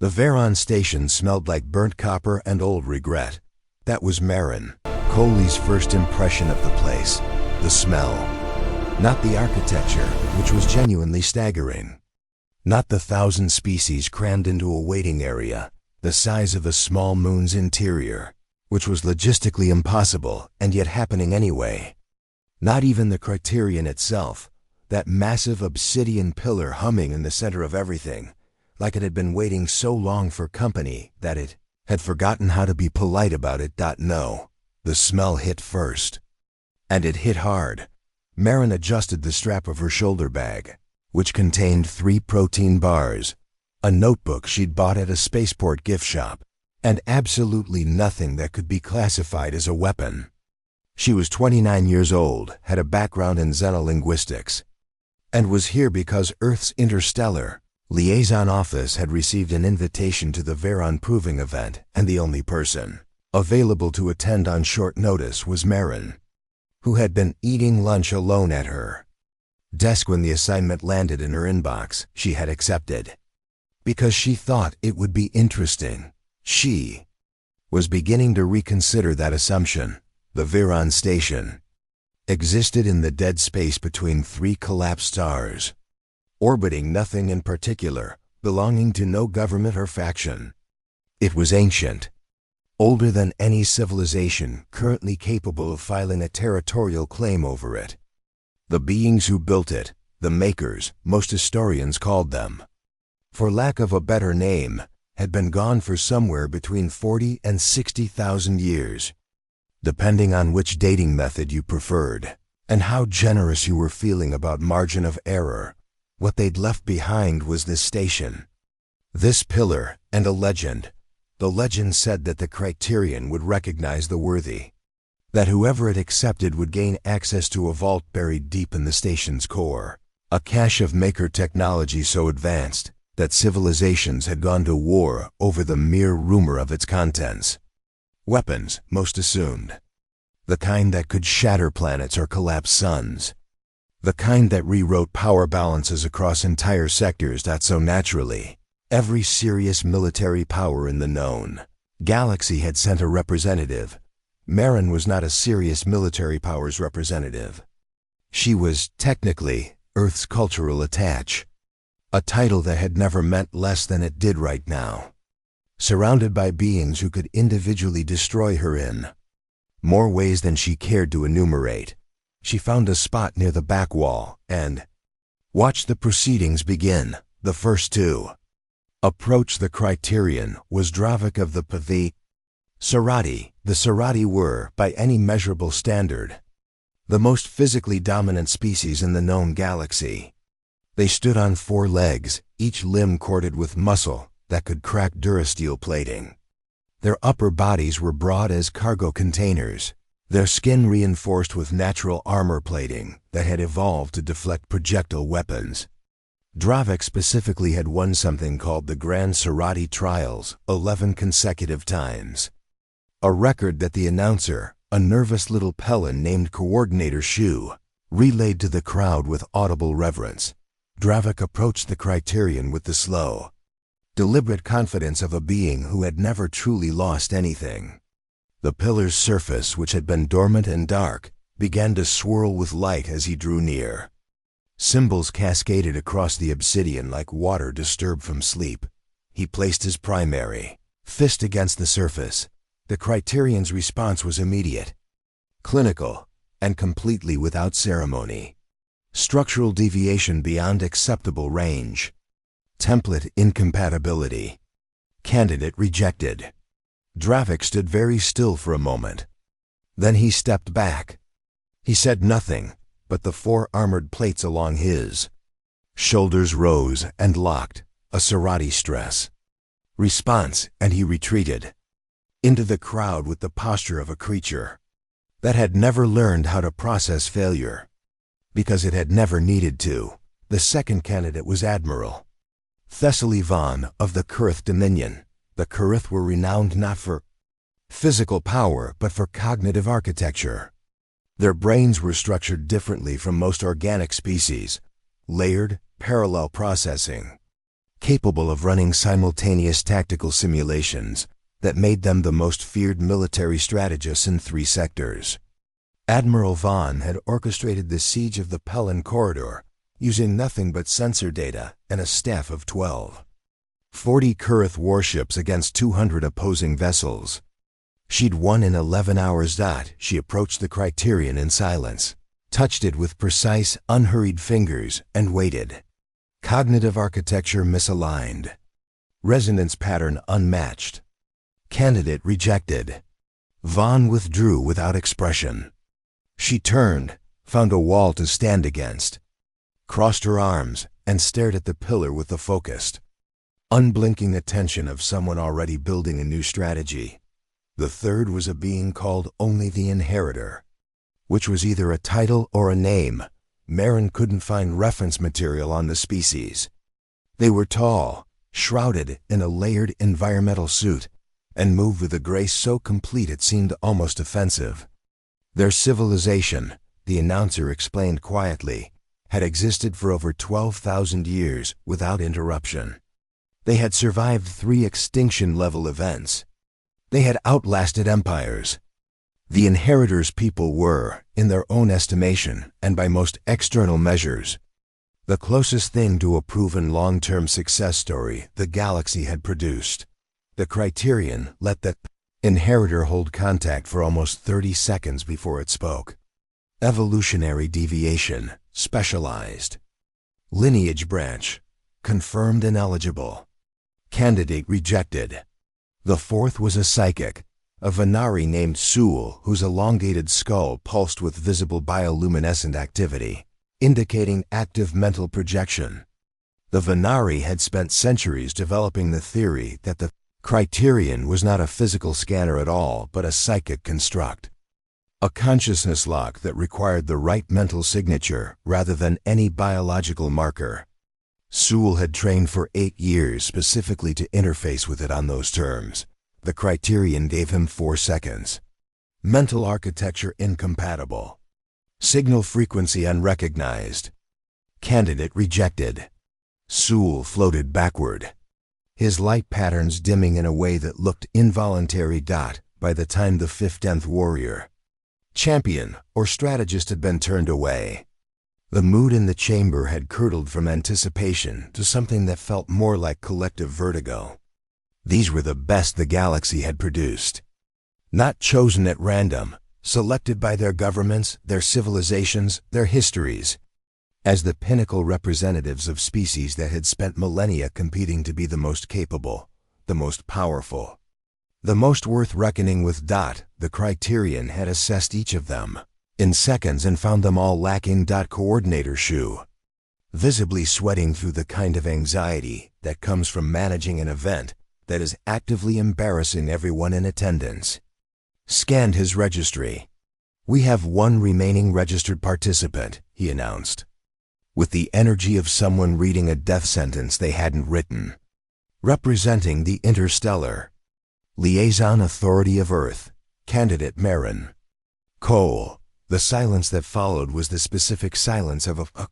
The Veron station smelled like burnt copper and old regret. That was Marin, Coley's first impression of the place. The smell. Not the architecture, which was genuinely staggering. Not the 1,000 species crammed into a waiting area, the size of a small moon's interior, which was logistically impossible and yet happening anyway. Not even the Criterion itself, that massive obsidian pillar humming in the center of everything, like it had been waiting so long for company that it had forgotten how to be polite about it. No, the smell hit first. And it hit hard. Marin adjusted the strap of her shoulder bag, which contained 3 protein bars, a notebook she'd bought at a spaceport gift shop, and absolutely nothing that could be classified as a weapon. She was 29 years old, had a background in xenolinguistics, and was here because Earth's Interstellar Liaison Office had received an invitation to the Veron Proving event, and the only person available to attend on short notice was Marin, who had been eating lunch alone at her desk when the assignment landed in her inbox. She had accepted because she thought it would be interesting. She was beginning to reconsider that assumption. The Veron station existed in the dead space between 3 collapsed stars, orbiting nothing in particular, belonging to no government or faction. It was ancient, older than any civilization currently capable of filing a territorial claim over it. The beings who built it, the makers, most historians called them, for lack of a better name, had been gone for somewhere between 40 and 60,000 years, depending on which dating method you preferred, and how generous you were feeling about margin of error. What they'd left behind was this station, this pillar, and a legend. The legend said that the Criterion would recognize the worthy, that whoever it accepted would gain access to a vault buried deep in the station's core, a cache of maker technology so advanced that civilizations had gone to war over the mere rumor of its contents. Weapons, most assumed. The kind that could shatter planets or collapse suns. The kind that rewrote power balances across entire sectors. So naturally, every serious military power in the known galaxy had sent a representative. Marin was not a serious military power's representative. She was, technically, Earth's cultural attaché, a title that had never meant less than it did right now. Surrounded by beings who could individually destroy her in more ways than she cared to enumerate, she found a spot near the back wall and watched the proceedings begin. The first to approach the Criterion was Dravik of the Pavi Sarati. The Sarati were, by any measurable standard, the most physically dominant species in the known galaxy. They stood on 4 legs, each limb corded with muscle that could crack durasteel plating. Their upper bodies were broad as cargo containers, their skin reinforced with natural armor plating that had evolved to deflect projectile weapons. Dravik specifically had won something called the Grand Sarati Trials 11 consecutive times, a record that the announcer, a nervous little Pelin named Coordinator Shu, relayed to the crowd with audible reverence. Dravik approached the Criterion with the slow, deliberate confidence of a being who had never truly lost anything. The pillar's surface, which had been dormant and dark, began to swirl with light as he drew near. Symbols cascaded across the obsidian like water disturbed from sleep. He placed his primary fist against the surface. The Criterion's response was immediate, clinical, and completely without ceremony. Structural deviation beyond acceptable range. Template incompatibility. Candidate rejected. Dravik stood very still for a moment. Then he stepped back. He said nothing, but the 4 armored plates along his shoulders rose and locked, a Sarati stress response, and he retreated into the crowd with the posture of a creature that had never learned how to process failure, because it had never needed to. The second candidate was Admiral Thessaly Vaughn of the Kurith Dominion. The Kurith were renowned not for physical power but for cognitive architecture. Their brains were structured differently from most organic species, layered, parallel processing, capable of running simultaneous tactical simulations that made them the most feared military strategists in 3 sectors. Admiral Vaughn had orchestrated the siege of the Pelin Corridor using nothing but sensor data and a staff of 12. 40 Kurith warships against 200 opposing vessels. She'd won in 11 hours. She approached the Criterion in silence, touched it with precise, unhurried fingers, and waited. Cognitive architecture misaligned. Resonance pattern unmatched. Candidate rejected. Vaughn withdrew without expression. She turned, found a wall to stand against, crossed her arms, and stared at the pillar with the focused, unblinking attention of someone already building a new strategy. The third was a being called only the Inheritor, which was either a title or a name. Marin couldn't find reference material on the species. They were tall, shrouded in a layered environmental suit, and moved with a grace so complete it seemed almost offensive. Their civilization, the announcer explained quietly, had existed for over 12,000 years without interruption. They had survived 3 extinction-level events. They had outlasted empires. The Inheritor's people were, in their own estimation and by most external measures, the closest thing to a proven long-term success story the galaxy had produced. The Criterion let the Inheritor hold contact for almost 30 seconds before it spoke. Evolutionary deviation, specialized. Lineage branch, confirmed ineligible. Candidate rejected. The fourth was a psychic, a Venari named Sewell, whose elongated skull pulsed with visible bioluminescent activity, indicating active mental projection. The Venari had spent centuries developing the theory that the Criterion was not a physical scanner at all, but a psychic construct. A consciousness lock that required the right mental signature rather than any biological marker. Sewell had trained for 8 years specifically to interface with it on those terms. The Criterion gave him 4 seconds. Mental architecture incompatible. Signal frequency unrecognized. Candidate rejected. Sewell floated backward, his light patterns dimming in a way that looked involuntary. By the time the 15th warrior, champion, or strategist had been turned away, the mood in the chamber had curdled from anticipation to something that felt more like collective vertigo. These were the best the galaxy had produced. Not chosen at random, selected by their governments, their civilizations, their histories, as the pinnacle representatives of species that had spent millennia competing to be the most capable, the most powerful, the most worth reckoning with. The Criterion had assessed each of them in seconds and found them all lacking. Coordinator Shu, visibly sweating through the kind of anxiety that comes from managing an event that is actively embarrassing everyone in attendance, scanned his registry. "We have 1 remaining registered participant," he announced, with the energy of someone reading a death sentence they hadn't written. Representing the Interstellar Liaison Authority of Earth, Candidate Marin. Cole. The silence that followed was the specific silence of a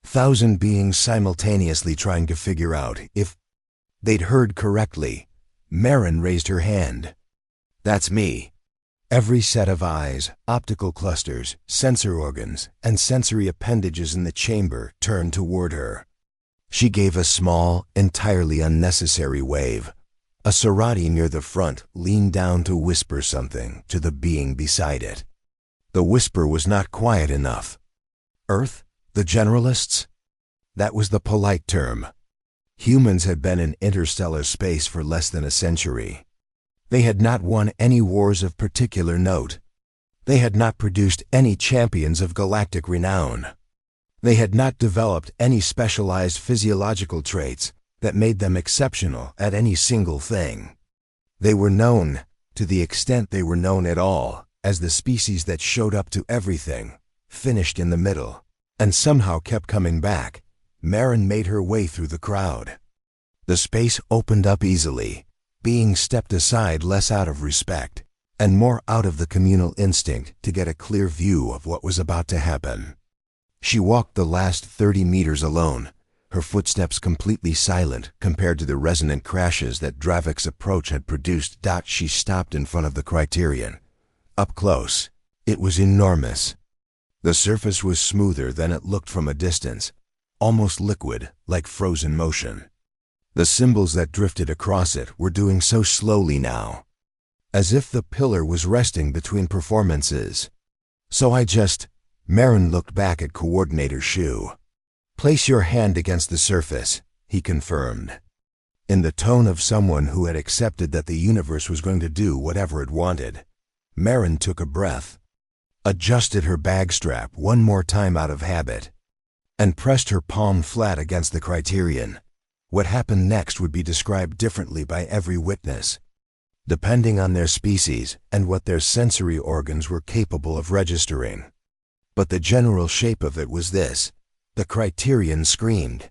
thousand beings simultaneously trying to figure out if they'd heard correctly. Marin raised her hand. "That's me." Every set of eyes, optical clusters, sensor organs, and sensory appendages in the chamber turned toward her. She gave a small, entirely unnecessary wave. A Serati near the front leaned down to whisper something to the being beside it. The whisper was not quiet enough. Earth? The generalists? That was the polite term. Humans had been in interstellar space for less than a century. They had not won any wars of particular note. They had not produced any champions of galactic renown. They had not developed any specialized physiological traits that made them exceptional at any single thing. They were known, to the extent they were known at all, as the species that showed up to everything, finished in the middle, and somehow kept coming back. Marin made her way through the crowd. The space opened up easily, being stepped aside less out of respect, and more out of the communal instinct to get a clear view of what was about to happen. She walked the last 30 meters alone, her footsteps completely silent compared to the resonant crashes that Dravik's approach had produced. She stopped in front of the Criterion. Up close, it was enormous. The surface was smoother than it looked from a distance, almost liquid, like frozen motion. The symbols that drifted across it were doing so slowly now, as if the pillar was resting between performances. Marin looked back at Coordinator Shu. "Place your hand against the surface," he confirmed, in the tone of someone who had accepted that the universe was going to do whatever it wanted. Marin took a breath, adjusted her bag strap one more time out of habit, and pressed her palm flat against the Criterion. What happened next would be described differently by every witness, depending on their species and what their sensory organs were capable of registering. But the general shape of it was this. The Criterion screamed.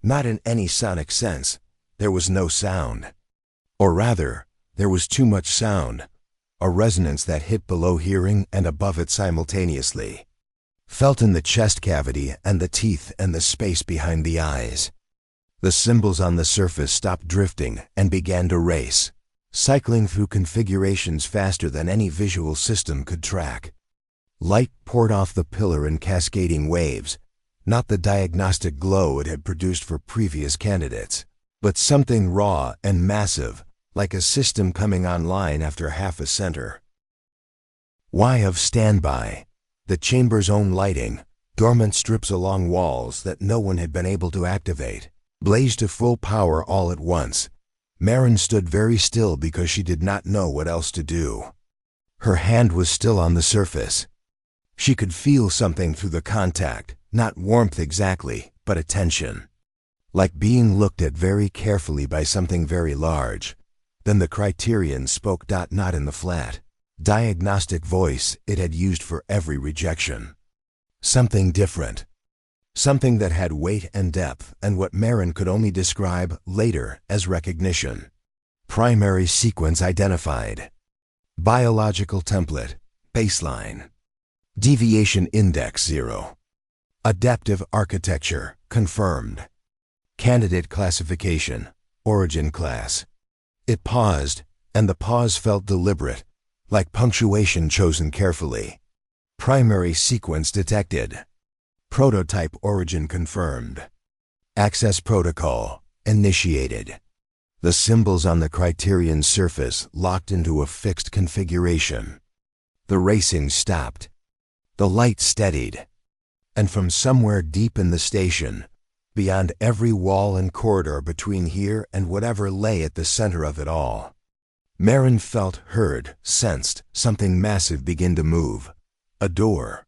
Not in any sonic sense. There was no sound. Or rather, there was too much sound, a resonance that hit below hearing and above it simultaneously. Felt in the chest cavity and the teeth and the space behind the eyes. The symbols on the surface stopped drifting and began to race, cycling through configurations faster than any visual system could track. Light poured off the pillar in cascading waves, not the diagnostic glow it had produced for previous candidates, but something raw and massive, like a system coming online after half a center. Why of standby, the chamber's own lighting, dormant strips along walls that no one had been able to activate, blazed to full power all at once. Marin stood very still because she did not know what else to do. Her hand was still on the surface. She could feel something through the contact, not warmth exactly, but attention. Like being looked at very carefully by something very large. Then the Criterion spoke, not in the flat, diagnostic voice it had used for every rejection. Something different. Something that had weight and depth and what Marin could only describe later as recognition. Primary sequence identified. Biological template, baseline. Deviation index 0. Adaptive architecture, confirmed. Candidate classification, origin class. It paused, and the pause felt deliberate, like punctuation chosen carefully. Primary sequence detected. Prototype origin confirmed. Access protocol initiated. The symbols on the Criterion's surface locked into a fixed configuration. The racing stopped. The light steadied. And from somewhere deep in the station, beyond every wall and corridor between here and whatever lay at the center of it all, Marin felt, heard, sensed something massive begin to move. A door.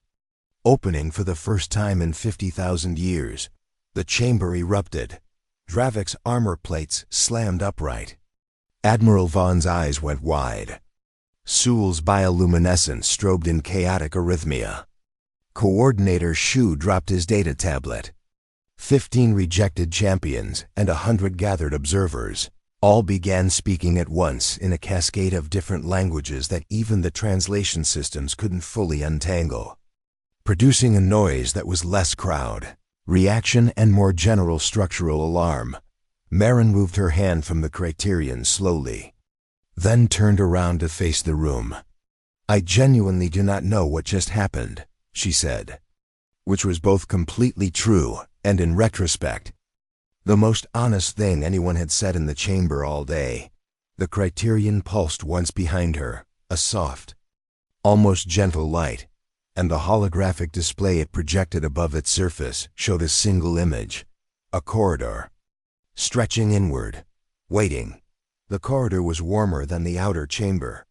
Opening for the first time in 50,000 years, the chamber erupted. Dravik's armor plates slammed upright. Admiral Vaughn's eyes went wide. Sewell's bioluminescence strobed in chaotic arrhythmia. Coordinator Shu dropped his data tablet. 15 rejected champions and 100 gathered observers all began speaking at once in a cascade of different languages that even the translation systems couldn't fully untangle, producing a noise that was less crowd, reaction, and more general structural alarm. Marin moved her hand from the Criterion slowly, then turned around to face the room. "I genuinely do not know what just happened," she said, which was both completely true and, in retrospect, the most honest thing anyone had said in the chamber all day. The Criterion pulsed once behind her, a soft, almost gentle light, and the holographic display it projected above its surface showed a single image, a corridor, stretching inward, waiting. The corridor was warmer than the outer chamber.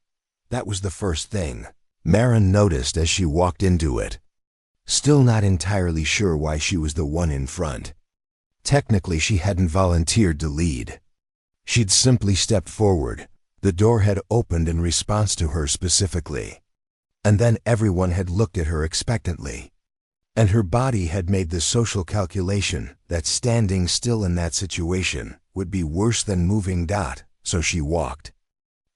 That was the first thing Marin noticed as she walked into it, still not entirely sure why she was the one in front. Technically, she hadn't volunteered to lead. She'd simply stepped forward. The door had opened in response to her specifically. And then everyone had looked at her expectantly. And her body had made the social calculation that standing still in that situation would be worse than moving. So she walked.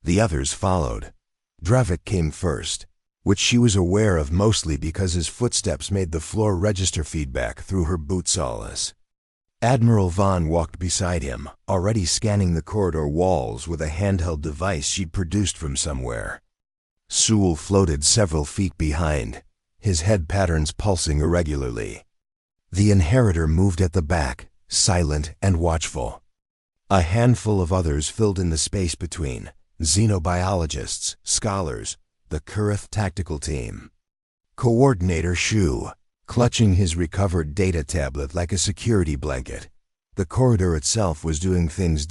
The others followed. Dravik came first, which she was aware of mostly because his footsteps made the floor register feedback through her boot soles. Admiral Vaughn walked beside him, already scanning the corridor walls with a handheld device she'd produced from somewhere. Sewell floated several feet behind, his head patterns pulsing irregularly. The inheritor moved at the back, silent and watchful. A handful of others filled in the space between, xenobiologists, scholars, the Kurith tactical team. Coordinator Shu, clutching his recovered data tablet like a security blanket. The corridor itself was doing things.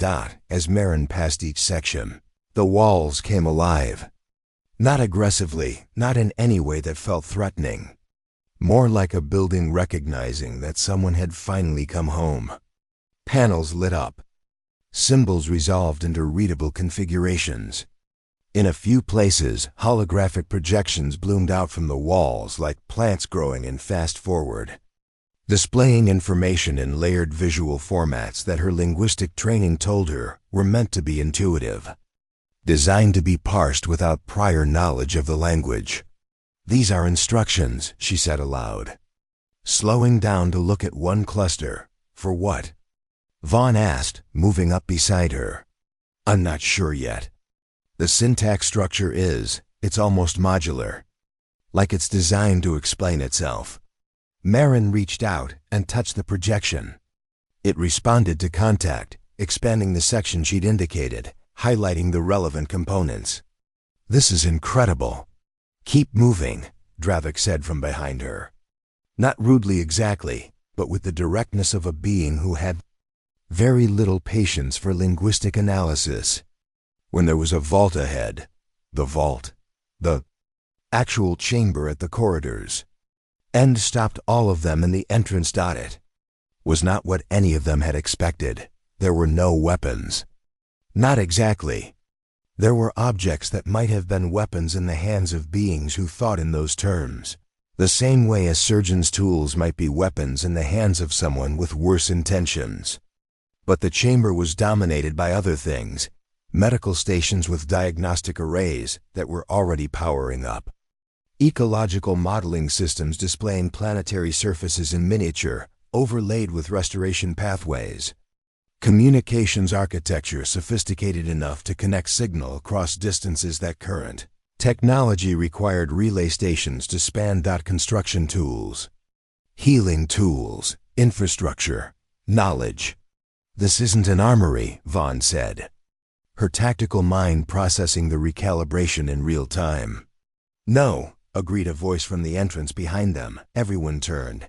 As Marin passed each section, the walls came alive. Not aggressively, not in any way that felt threatening. More like a building recognizing that someone had finally come home. Panels lit up. Symbols resolved into readable configurations. In a few places, holographic projections bloomed out from the walls like plants growing in fast forward, displaying information in layered visual formats that her linguistic training told her were meant to be intuitive, designed to be parsed without prior knowledge of the language. "These are instructions," she said aloud, slowing down to look at one cluster. "For what?" Vaughn asked, moving up beside her. "I'm not sure yet. The syntax structure it's almost modular, like it's designed to explain itself." Marin reached out and touched the projection. It responded to contact, expanding the section she'd indicated, highlighting the relevant components. "This is incredible." "Keep moving," Dravik said from behind her. Not rudely exactly, but with the directness of a being who had very little patience for linguistic analysis. When there was a vault ahead, the actual chamber at the corridor's end stopped all of them, and the entrance. It was not what any of them had expected. There were no weapons. Not exactly. There were objects that might have been weapons in the hands of beings who thought in those terms, the same way a surgeon's tools might be weapons in the hands of someone with worse intentions. But the chamber was dominated by other things, medical stations with diagnostic arrays that were already powering up, ecological modeling systems displaying planetary surfaces in miniature, overlaid with restoration pathways, communications architecture sophisticated enough to connect signal across distances that current technology required relay stations to span. Construction tools, healing tools, infrastructure, knowledge. "This isn't an armory," Vaughn said, her tactical mind processing the recalibration in real time. "No," agreed a voice from the entrance behind them. Everyone turned.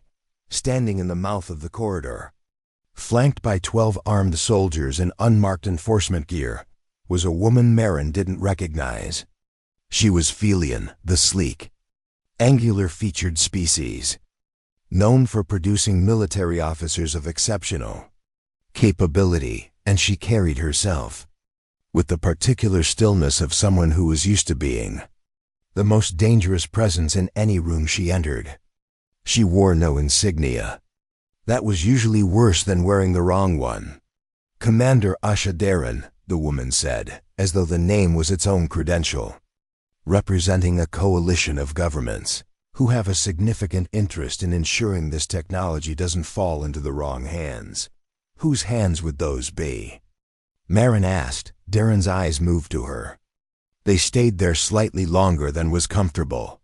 Standing in the mouth of the corridor, flanked by 12 armed soldiers in unmarked enforcement gear, was a woman Marin didn't recognize. She was Felian, the sleek, angular-featured species, known for producing military officers of exceptional capability, and she carried herself with the particular stillness of someone who was used to being the most dangerous presence in any room she entered. She wore no insignia. That was usually worse than wearing the wrong one. "Commander Asha Darren," the woman said, as though the name was its own credential, representing a coalition of governments who have a significant interest in ensuring this technology doesn't fall into the wrong hands. "Whose hands would those be?" Marin asked. Darren's eyes moved to her. They stayed there slightly longer than was comfortable.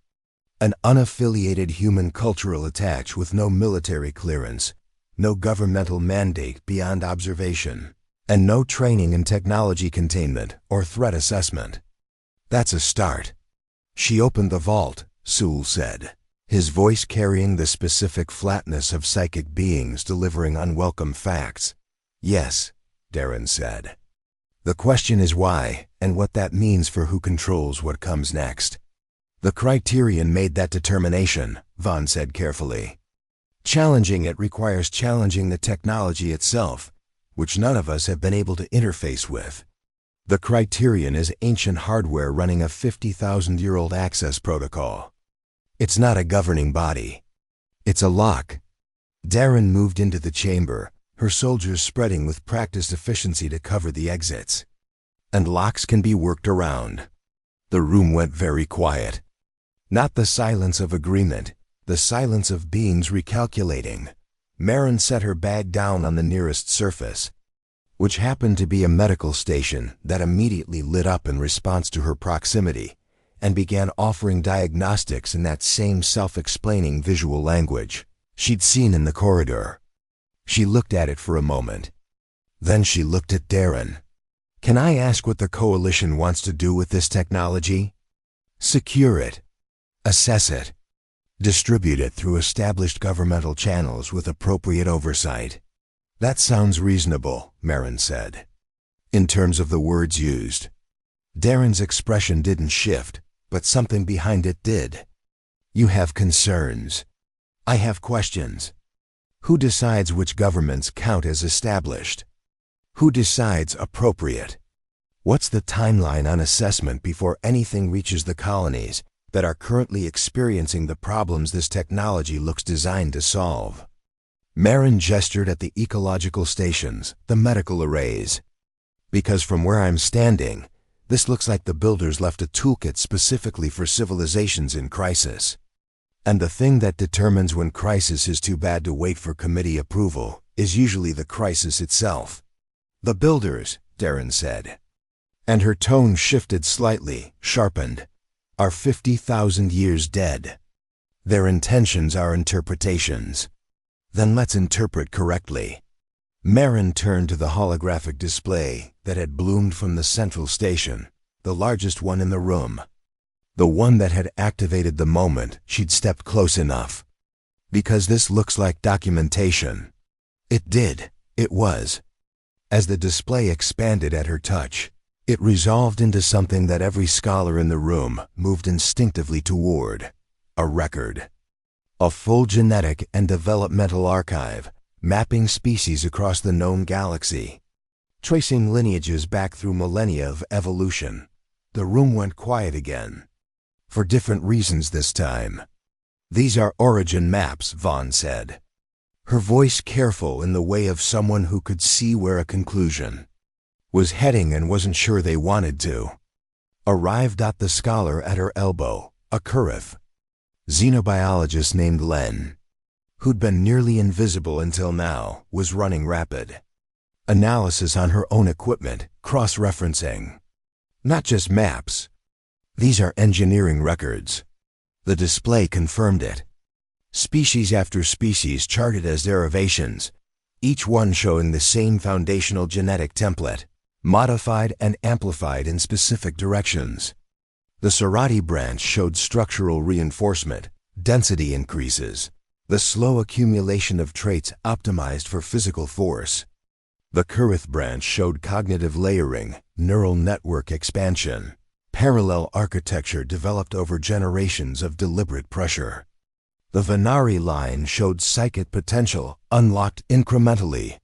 An unaffiliated human cultural attach with no military clearance, no governmental mandate beyond observation, and no training in technology containment or threat assessment. "That's a start." "She opened the vault," Sewell said, his voice carrying the specific flatness of psychic beings delivering unwelcome facts. "Yes," Darren said. "The question is why, and what that means for who controls what comes next." "The Criterion made that determination," Vaughn said carefully. "Challenging it requires challenging the technology itself, which none of us have been able to interface with. The Criterion is ancient hardware running a 50,000-year-old access protocol. It's not a governing body. It's a lock." Darren moved into the chamber, her soldiers spreading with practiced efficiency to cover the exits. "And locks can be worked around." The room went very quiet. Not the silence of agreement, the silence of beings recalculating, Marin set her bag down on the nearest surface, which happened to be a medical station that immediately lit up in response to her proximity and began offering diagnostics in that same self-explaining visual language she'd seen in the corridor. She looked at it for a moment. Then she looked at Darren. "Can I ask what the Coalition wants to do with this technology?" "Secure it. Assess it. Distribute it through established governmental channels with appropriate oversight." "That sounds reasonable," Marin said. "In terms of the words used." Darren's expression didn't shift, but something behind it did. "You have concerns. I have questions. Who decides which governments count as established? Who decides appropriate? What's the timeline on assessment before anything reaches the colonies that are currently experiencing the problems this technology looks designed to solve?" Marin gestured at the ecological stations, the medical arrays. "Because from where I'm standing, this looks like the builders left a toolkit specifically for civilizations in crisis. And the thing that determines when crisis is too bad to wait for committee approval is usually the crisis itself." "The builders," Darren said. And her tone shifted slightly, sharpened, "are 50,000 years dead. Their intentions are interpretations. Then let's interpret correctly." Marin turned to the holographic display that had bloomed from the central station, the largest one in the room. The one that had activated the moment she'd stepped close enough. "Because this looks like documentation." It did. It was. As the display expanded at her touch, it resolved into something that every scholar in the room moved instinctively toward: a record. A full genetic and developmental archive, mapping species across the known galaxy, tracing lineages back through millennia of evolution. The room went quiet again. For different reasons this time. "These are origin maps," Vaughn said, her voice careful in the way of someone who could see where a conclusion was heading and wasn't sure they wanted to. Arrived at the scholar at her elbow, a Kurith, xenobiologist named Len, who'd been nearly invisible until now, was running rapid analysis on her own equipment, cross-referencing. Not just maps. These are engineering records. The display confirmed it. Species after species charted as derivations, each one showing the same foundational genetic template, modified and amplified in specific directions. The Serati branch showed structural reinforcement, density increases, the slow accumulation of traits optimized for physical force. The Kurith branch showed cognitive layering, neural network expansion, parallel architecture developed over generations of deliberate pressure. The Venari line showed psychic potential unlocked incrementally,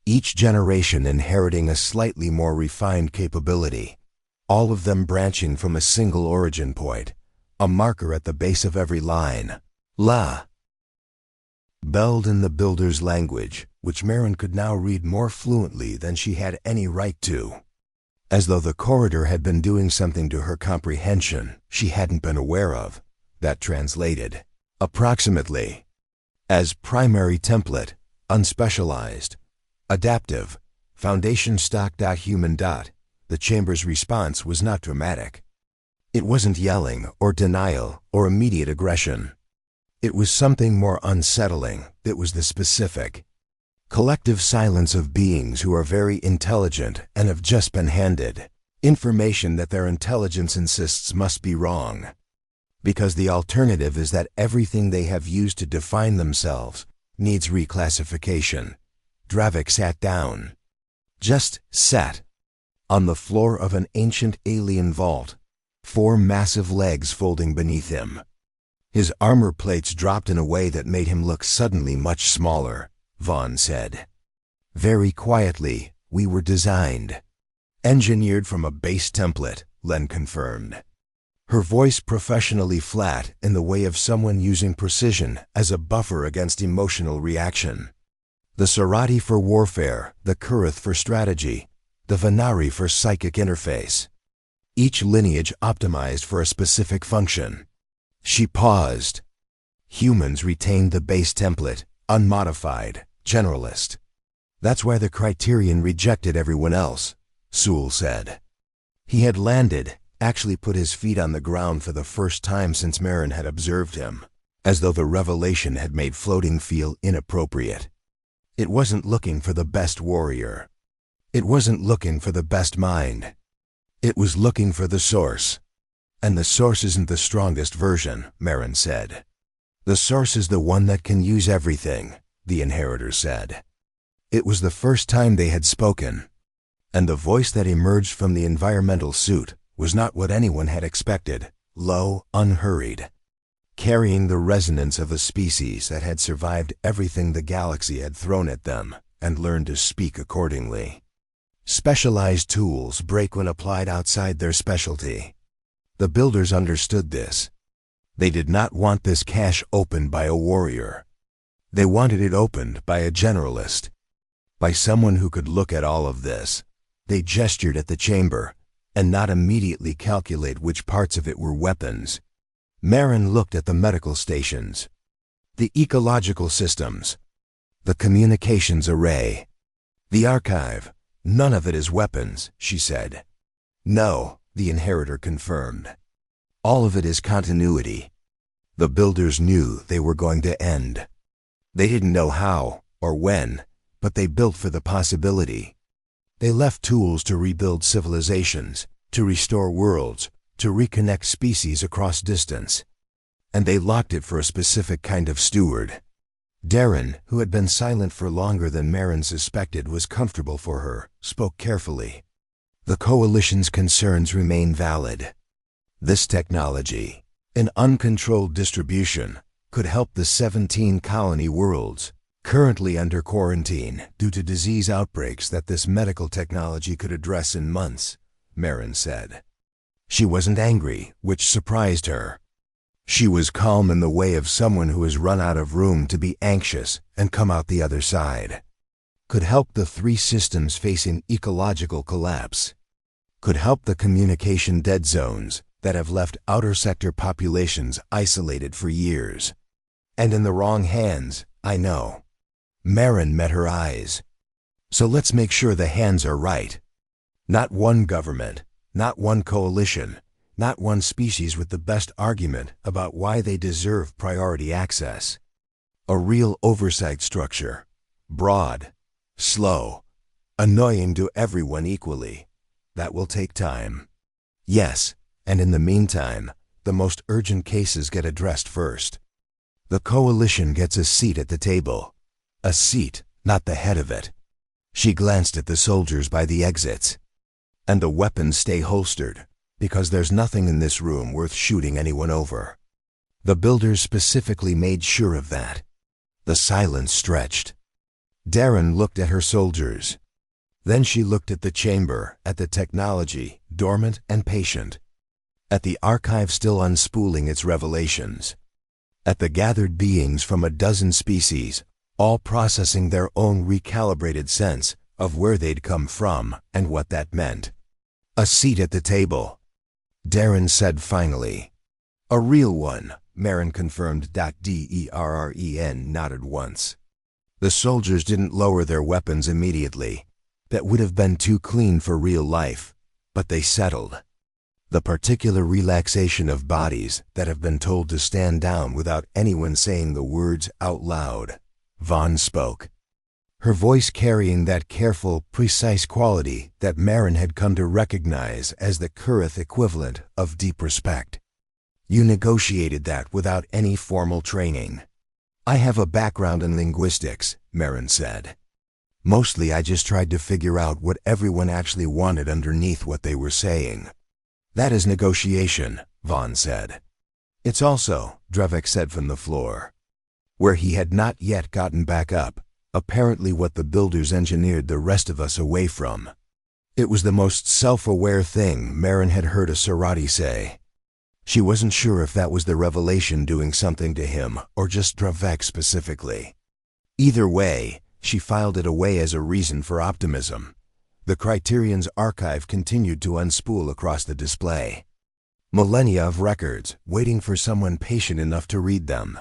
each generation inheriting a slightly more refined capability, all of them branching from a single origin point, a marker at the base of every line. La. Belled in the builder's language, which Marin could now read more fluently than she had any right to. As though the corridor had been doing something to her comprehension she hadn't been aware of. That translated, approximately, as primary template, unspecialized, adaptive, foundation stock. Human. The chamber's response was not dramatic. It wasn't yelling or denial or immediate aggression. It was something more unsettling. It was the specific, collective silence of beings who are very intelligent and have just been handed information that their intelligence insists must be wrong. Because the alternative is that everything they have used to define themselves needs reclassification. Dravik sat down. Just sat. On the floor of an ancient alien vault, 4 massive legs folding beneath him. His armor plates dropped in a way that made him look suddenly much smaller, Vaughn said. Very quietly, we were designed. Engineered from a base template, Len confirmed. Her voice professionally flat in the way of someone using precision as a buffer against emotional reaction. The Serati for warfare, the Kurith for strategy, the Venari for psychic interface. Each lineage optimized for a specific function. She paused. Humans retained the base template, unmodified, generalist. That's why the Criterion rejected everyone else, Sewell said. He had landed, actually put his feet on the ground for the first time since Marin had observed him, as though the revelation had made floating feel inappropriate. It wasn't looking for the best warrior. It wasn't looking for the best mind. It was looking for the source. And the source isn't the strongest version, Marin said. The source is the one that can use everything, the inheritor said. It was the first time they had spoken, and the voice that emerged from the environmental suit was not what anyone had expected, low, unhurried, carrying the resonance of a species that had survived everything the galaxy had thrown at them and learned to speak accordingly. Specialized tools break when applied outside their specialty. The builders understood this. They did not want this cache opened by a warrior. They wanted it opened by a generalist, by someone who could look at all of this. They gestured at the chamber, and not immediately calculate which parts of it were weapons. Marin looked at the medical stations, the ecological systems, the communications array, the archive. None of it is weapons, she said. No, the inheritor confirmed. All of it is continuity. The builders knew they were going to end. They didn't know how or when, but they built for the possibility. They left tools to rebuild civilizations, to restore worlds, to reconnect species across distance. And they locked it for a specific kind of steward. Darren, who had been silent for longer than Marin suspected was comfortable for her, spoke carefully. The Coalition's concerns remain valid. This technology, an uncontrolled distribution, could help the 17 colony worlds, currently under quarantine due to disease outbreaks that this medical technology could address in months, Marin said. She wasn't angry, which surprised her. She was calm in the way of someone who has run out of room to be anxious and come out the other side. Could help the 3 systems facing ecological collapse. Could help the communication dead zones that have left outer sector populations isolated for years. And in the wrong hands, I know. Marin met her eyes. So let's make sure the hands are right. Not one government, not one coalition, not one species with the best argument about why they deserve priority access. A real oversight structure. Broad, slow, annoying to everyone equally. That will take time. Yes, and in the meantime, the most urgent cases get addressed first. The coalition gets a seat at the table. A seat, not the head of it. She glanced at the soldiers by the exits. And the weapons stay holstered, because there's nothing in this room worth shooting anyone over. The builders specifically made sure of that. The silence stretched. Darren looked at her soldiers. Then she looked at the chamber, at the technology, dormant and patient. At the archive still unspooling its revelations. At the gathered beings from a dozen species, all processing their own recalibrated sense of where they'd come from and what that meant. A seat at the table. Darren said finally. A real one, Marin confirmed. Derren nodded once. The soldiers didn't lower their weapons immediately. That would have been too clean for real life, but they settled. The particular relaxation of bodies that have been told to stand down without anyone saying the words out loud. Vaughn spoke. Her voice carrying that careful, precise quality that Marin had come to recognize as the Kurith equivalent of deep respect. You negotiated that without any formal training. I have a background in linguistics, Marin said. Mostly I just tried to figure out what everyone actually wanted underneath what they were saying. That is negotiation, Vaughn said. It's also, Drevek said from the floor, where he had not yet gotten back up, apparently what the builders engineered the rest of us away from. It was the most self-aware thing Marin had heard a Serati say. She wasn't sure if that was the revelation doing something to him or just Drevek specifically. Either way, she filed it away as a reason for optimism. The Criterion's archive continued to unspool across the display. Millennia of records, waiting for someone patient enough to read them.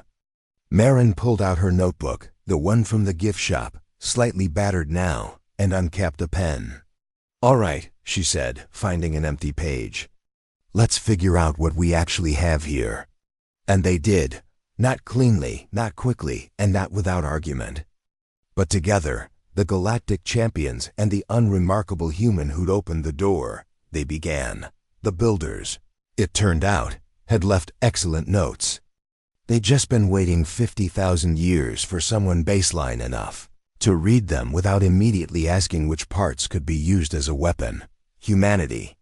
Marin pulled out her notebook, The one from the gift shop, slightly battered now, and uncapped a pen. "All right," she said, finding an empty page. "Let's figure out what we actually have here." And they did. Not cleanly, not quickly, and not without argument. But together, the galactic champions and the unremarkable human who'd opened the door, they began. The builders, it turned out, had left excellent notes. They'd just been waiting 50,000 years for someone baseline enough to read them without immediately asking which parts could be used as a weapon. Humanity,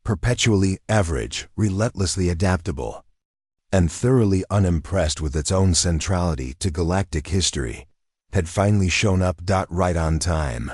perpetually average, relentlessly adaptable, and thoroughly unimpressed with its own centrality to galactic history, had finally shown up right on time.